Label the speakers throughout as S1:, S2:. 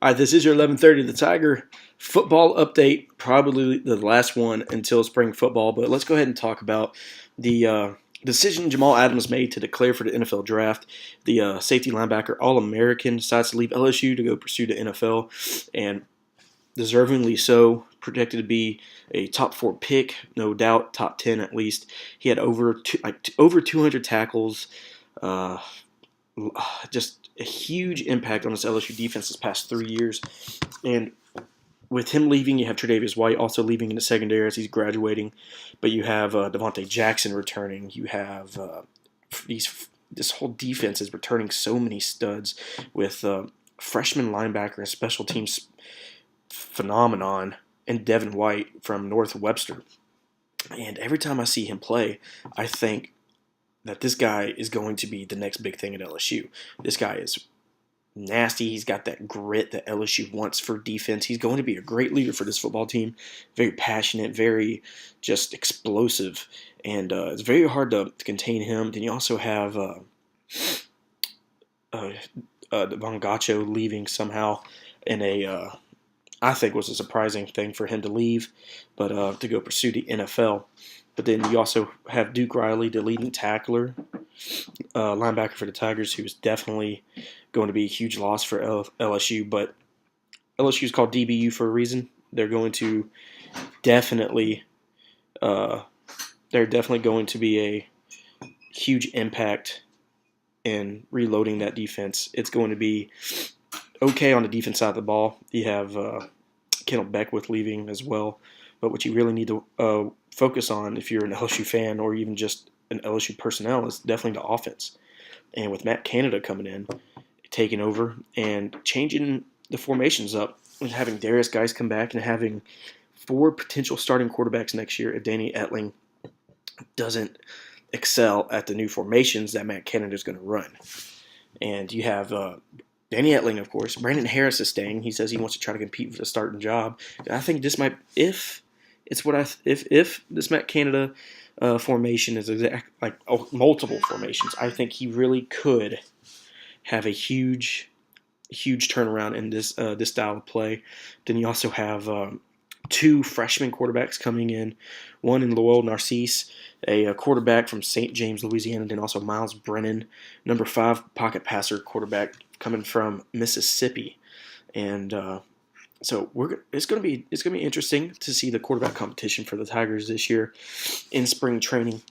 S1: All right, this is your 11:30 The Tiger football update. Probably the last one until spring football, but let's go ahead and talk about the decision Jamal Adams made to declare for the NFL draft. The safety linebacker All-American decides to leave LSU to go pursue the NFL, and deservingly so. Projected to be a top 4 pick, no doubt, top 10 at least. He had over 200 tackles. Uh, just a huge impact on this LSU defense this past 3 years. And with him leaving, you have Tre'Davious White also leaving in the secondary as he's graduating. But you have Devontae Jackson returning. You have this whole defense is returning so many studs with freshman linebacker and special teams phenomenon and Devin White from North Webster. And every time I see him play, I think that this guy is going to be the next big thing at LSU. This guy is nasty. He's got that grit that LSU wants for defense. He's going to be a great leader for this football team. Very passionate, very just explosive. And it's very hard to contain him. Then you also have Von Gacho leaving somehow in a I think was a surprising thing for him to leave, but to go pursue the NFL. But then you also have Duke Riley, the leading tackler, linebacker for the Tigers, who's definitely going to be a huge loss for LSU. But LSU is called DBU for a reason. They're going to definitely, they're definitely going to be a huge impact in reloading that defense. It's going to be okay on the defense side of the ball. You have Kendall Beckwith leaving as well. But what you really need to focus on if you're an LSU fan or even just an LSU personnel is definitely the offense. And with Matt Canada coming in, taking over, and changing the formations up, and having Darius Guice come back and having 4 potential starting quarterbacks next year if Danny Etling doesn't excel at the new formations that Matt Canada is going to run. And you have Danny Etling, of course. Brandon Harris is staying. He says he wants to try to compete for the starting job. I think this might, if this Matt Canada formation is multiple formations, I think he really could have a huge turnaround in this style of play. Then you also have 2 freshman quarterbacks coming in. One in Lowell Narcisse, a quarterback from St. James, Louisiana. Then also Miles Brennan, number 5 pocket passer quarterback coming from Mississippi, and so it's going to be interesting to see the quarterback competition for the Tigers this year in spring training,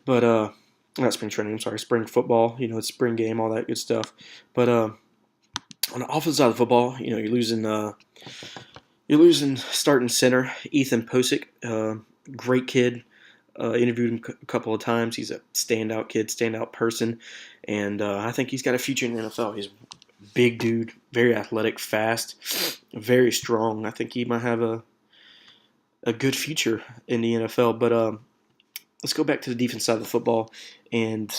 S1: but not spring training. I'm sorry, spring football. It's spring game, all that good stuff. But on the offensive side of the football, you're losing starting center Ethan Posick, great kid. Interviewed him a couple of times. He's a standout kid, standout person, and I think he's got a future in the NFL. He's a big dude, very athletic, fast, very strong. I think he might have a good future in the NFL. But let's go back to the defense side of the football, and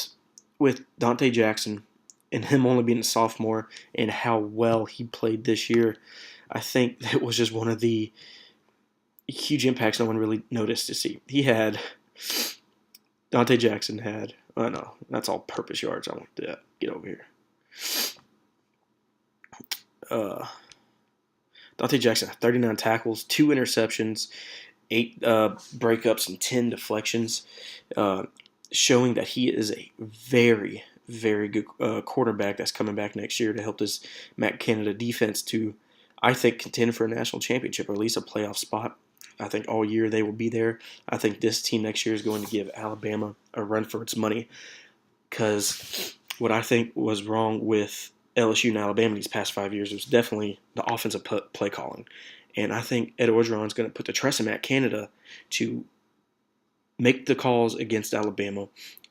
S1: with Dante Jackson and him only being a sophomore and how well he played this year, I think it was just one of the huge impacts no one really noticed to see. Dante Jackson had, oh no, that's all purpose yards. I want to get over here. Dante Jackson had 39 tackles, 2 interceptions, 8 breakups, and 10 deflections, showing that he is a very, very good quarterback that's coming back next year to help this Matt Canada defense to, I think, contend for a national championship or at least a playoff spot. I think all year they will be there. I think this team next year is going to give Alabama a run for its money, because what I think was wrong with LSU and Alabama these past 5 years was definitely the offensive play calling. And I think Ed Orgeron is going to put the trust in Matt Canada to make the calls against Alabama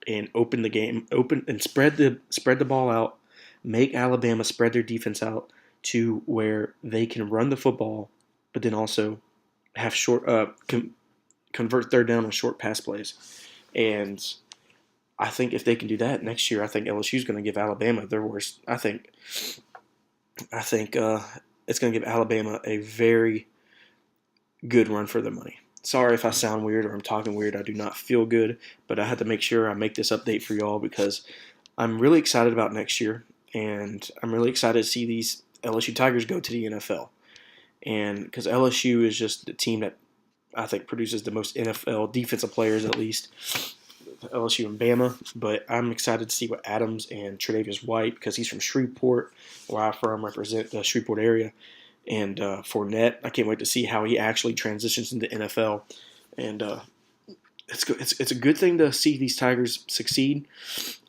S1: and open the game, and spread the ball out, make Alabama spread their defense out to where they can run the football, but then also have convert third down on short pass plays. And I think if they can do that next year, I think LSU is going to give Alabama their worst. I think it's going to give Alabama a very good run for their money. Sorry if I sound weird or I'm talking weird. I do not feel good, but I had to make sure I make this update for y'all because I'm really excited about next year, and I'm really excited to see these LSU Tigers go to the NFL. And because LSU is just the team that I think produces the most NFL defensive players, at least LSU and Bama. But I'm excited to see what Adams and Tre'Davious White, because he's from Shreveport, where I'm from, represent the Shreveport area, and Fournette. I can't wait to see how he actually transitions into NFL. And it's a good thing to see these Tigers succeed,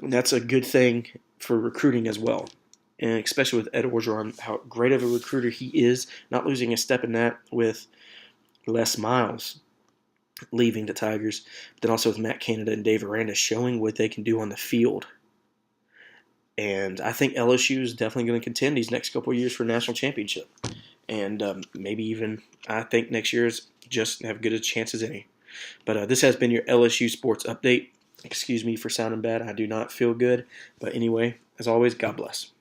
S1: and that's a good thing for recruiting as well. And especially with Ed Orgeron, how great of a recruiter he is, not losing a step in that with Les Miles leaving the Tigers, but then also with Matt Canada and Dave Aranda showing what they can do on the field. And I think LSU is definitely going to contend these next couple of years for a national championship. And maybe even, I think next year's just have good a chance as any. But this has been your LSU Sports Update. Excuse me for sounding bad. I do not feel good. But anyway, as always, God bless.